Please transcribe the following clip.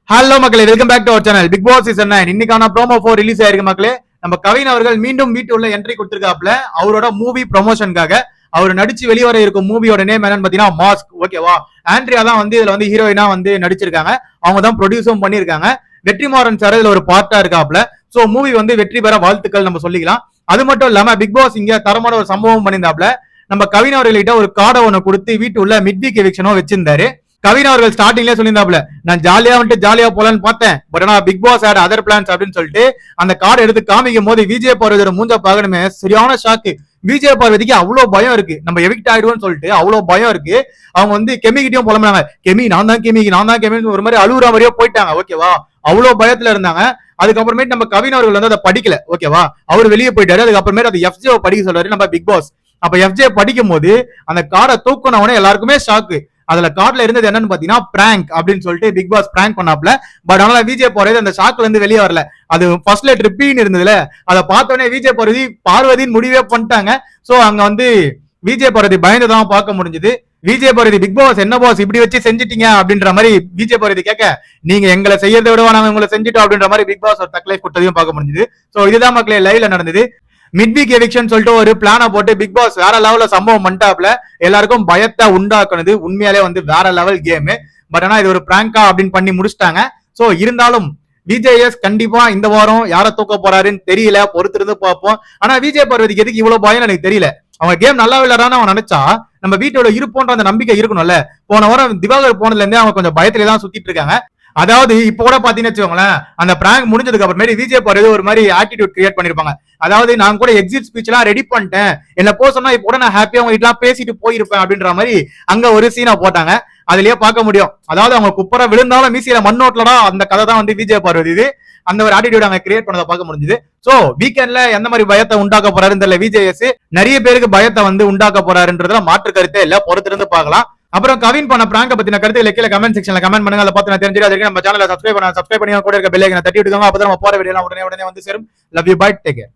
Hello மக்களே, welcome back to our channel. Bigg Boss season 9 இன்னைக்கான promo 4 release ஆயிருக்கு மக்களே. நம்ம கவின் அவர்கள் மீண்டும் வீட்டு உள்ள என்ட்ரி கொடுத்திருக்காப்ல. அவரோட மூவி ப்ரொமோஷனுக்காக அவர் நடிச்சு வெளிவர இருக்கும் மூவியோட நேம் என்னன்னு பாத்தீங்கன்னா மாஸ்க். ஓகேவா? ஆண்ட்ரியா தான் வந்து இதுல வந்து ஹீரோயினா வந்து நடிச்சிருக்காங்க. அவங்க தான் ப்ரொடியூஸும் பண்ணிருக்காங்க. வெற்றிமாறன் சார் இதுல ஒரு பார்ட்டா இருக்காப்ல. சோ மூவி வந்து வெற்றி பெற வாழ்த்துக்கள் நம்ம சொல்லிக்கலாம். அது மட்டும் இல்லாம பிக் பாஸ் இங்க தரமான ஒரு சம்பவம் பண்ணியிருந்தாப்ல. நம்ம கவின் அவர்கள்கிட்ட ஒரு கார்டை ஒண்ணு கொடுத்து வீட்டு உள்ள மிட் வீக் எவிக்ஷனும் வச்சிருந்தாரு. கவின் அவர்கள் ஸ்டார்டிங்லேயே சொல்லியிருந்தாப்ல, நான் ஜாலியா வந்துட்டு ஜாலியா போலான்னு பார்த்தேன், பட் ஆனா Bigg Boss had other plans அப்படின்னு சொல்லிட்டு அந்த கார்டு எடுத்து காமிக்கும் போது விஜய் பார்வதியோட மூஞ்ச பார்க்கணுமே சரியான ஷாக்கு. விஜய் பார்வதிக்கு அவ்வளவு பயம் இருக்கு, நம்ம எவிக்ட் ஆயிடுவோம்னு சொல்லிட்டு அவ்வளவு பயம் இருக்கு. அவங்க வந்து கெமிக்கிட்டையும் புலம்புறாங்க, கெமி நான் தான் கெமி நான் தான் கெமி ஒரு மாதிரி அழுகுற மாதிரியே போயிட்டாங்க. ஓகேவா? அவ்வளவு பயத்துல இருந்தாங்க. அதுக்கப்புறமேட்டு நம்ம கவின் அவர்கள் வந்து அதை படிக்கல. ஓகேவா? அவர் வெளியே போயிட்டாரு. அதுக்கப்புறமேட்டு அது எஃப்ஜே படிக்க சொல்றாரு நம்ம பிக் பாஸ். அப்ப எஃப்ஜே படிக்கும் போது அந்த கார்டை தூக்கினவனே எல்லாருக்குமே ஷாக்கு. அதுல கார்ட்ல இருந்தது என்னன்னு பாத்தீங்கன்னா பிராங்க் அப்படின்னு சொல்லிட்டு பிக் பாஸ் பிராங்க் பண்ணாப்ல. பட் ஆனா விஜய் பார்வதி அந்த ஷாக்ல இருந்து வெளியே வரல. அது ஃபர்ஸ்ட் லெட்டர் பீன்னு இருந்ததுல, அதை பார்த்தோன்னே விஜய் பார்வதின்னு முடிவே பண்ணிட்டாங்க. சோ அங்க வந்து விஜய் பார்வதி பயந்துதான் பார்க்க முடிஞ்சது. விஜய் பார்வதி பிக் பாஸ் என்ன பாஸ் இப்படி வச்சு செஞ்சிட்டீங்க அப்படின்ற மாதிரி விஜய் பார்வதி கேட்க, நீங்க எங்களை செய்யறதை விடவா நாங்க உங்களை செஞ்சுட்டோம் அப்படின்ற மாதிரி பிக் பாஸ் ஒரு தக்லைஃப் கொடுத்ததையும் பார்க்க முடிஞ்சது. சோ இதுதான் மக்களே லைவ்ல நடந்தது. மிட் வீக் எவிக்ஷன் சொல்லிட்டு ஒரு பிளான போட்டு பிக் பாஸ் வேற லெவல்ல சம்பவம் பண்ணிட்டாப்ல. எல்லாருக்கும் பயத்தை உண்டாக்குனது உண்மையாலே வந்து வேற லெவல் கேம். பட் ஆனா இது ஒரு பிராங்கா அப்படின்னு பண்ணி முடிச்சிட்டாங்க. சோ இருந்தாலும் விஜய்எஸ் கண்டிப்பா இந்த வாரம் யாரை தூக்க போறாருன்னு தெரியல, பொறுத்திருந்து பார்ப்போம். ஆனா விஜய் பார்வதிக்கு எதுக்கு இவ்வளவு பயம் எனக்கு தெரியல. அவங்க கேம் நல்லா விளையாடான்னு அவன் நினைச்சா நம்ம வீட்டோட இருப்போன்ற அந்த நம்பிக்கை இருக்கணும்ல. போன வாரம் திவாகர் போனதுல இருந்தே அவங்க கொஞ்சம் பயத்திலே தான் சுத்திட்டு இருக்காங்க. அதாவது இப்ப கூட பாத்தீங்கன்னு வச்சுக்கோங்களேன், அந்த பிராங்க் முடிஞ்சதுக்கு அப்புறமேட்டு விஜய் பார்வதி ஒரு மாதிரி ஆட்டிடியூட் கிரியேட் பண்ணிருப்பாங்க. அதாவது நான் கூட எக்ஸிட் ஸ்பீச் எல்லாம் ரெடி பண்ணிட்டேன், என்ன போக சொன்னா இப்ப கூட நான் ஹாப்பியா அவங்க எல்லாம் பேசிட்டு போயிருப்பேன் அப்படின்ற மாதிரி அங்க ஒரு சீனா போட்டாங்க. அதுலயே பார்க்க முடியும். அதாவது அவங்க குப்பரா விழுந்தாலும் மீசியில மண்ணோட்டலடா அந்த கதை தான் வந்து விஜய் பார்வதி இது. அந்த ஒரு ஆட்டிடியூட் அங்க கிரியேட் பண்ணதை பார்க்க முடிஞ்சது. சோ வீக்கெண்ட்ல எந்த மாதிரி பயத்தை உண்டாக்க போறாருன்னு தெரியல. விஜய்எஸ் நிறைய பேருக்கு பயத்தை வந்து உண்டாக்க போறாருன்றதுல மாற்று கருத்தே இல்ல, பொறுத்திருந்து பார்க்கலாம். அப்புறம் கவின் பண்ண பிராங்க பத்தின கருத்துக்களை கீழே கமெண்ட் செக்ஷன்ல கமெண்ட் பண்ணுங்க. அதை பார்த்து நான் தெரிஞ்சுட்டு நம்ம சேனலை சப்ஸ்கிரைப் பண்ணி கூட இருக்க பெல் ஐகானை தட்டி விட்டுக்கோங்க. அப்பதான் நம்ம போற வீடியோ உடனே வந்து சேரும். Love you, bye, take care.